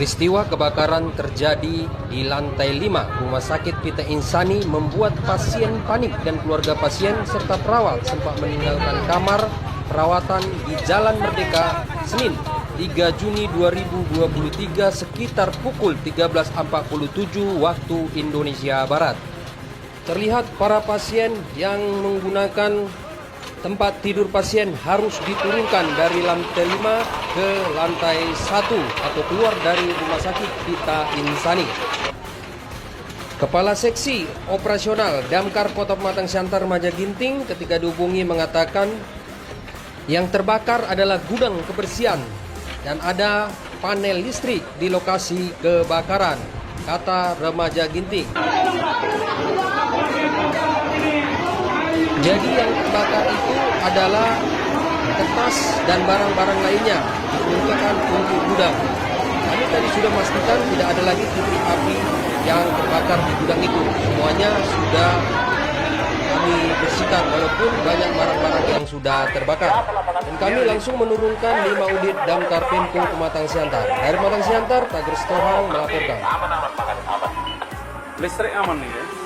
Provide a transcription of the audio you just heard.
Peristiwa kebakaran terjadi di lantai 5 Rumah Sakit Pita Insani membuat pasien panik dan keluarga pasien serta perawat sempat meninggalkan kamar perawatan di Jalan Merdeka Senin 3 Juni 2023 sekitar pukul 13.47 waktu Indonesia Barat. Terlihat para pasien yang menggunakan tempat tidur pasien harus diturunkan dari lantai 5 ke lantai 1 atau keluar dari Rumah Sakit Pita Insani. Kepala Seksi Operasional Damkar Kota Pematang Siantar Maja Ginting ketika dihubungi mengatakan yang terbakar adalah gudang kebersihan dan ada panel listrik di lokasi kebakaran, kata remaja Ginting. Jadi yang terbakar itu adalah kertas dan barang-barang lainnya diperuntukkan untuk gudang. Kami tadi sudah memastikan tidak ada lagi titik api yang terbakar di gudang itu. Semuanya sudah kami bersihkan walaupun banyak barang-barang yang sudah terbakar. Dan kami langsung menurunkan 5 unit damkar Pemko Pematang Siantar. Dari Pematang Siantar, Tager Stohang melaporkan. Listrik aman nih ya?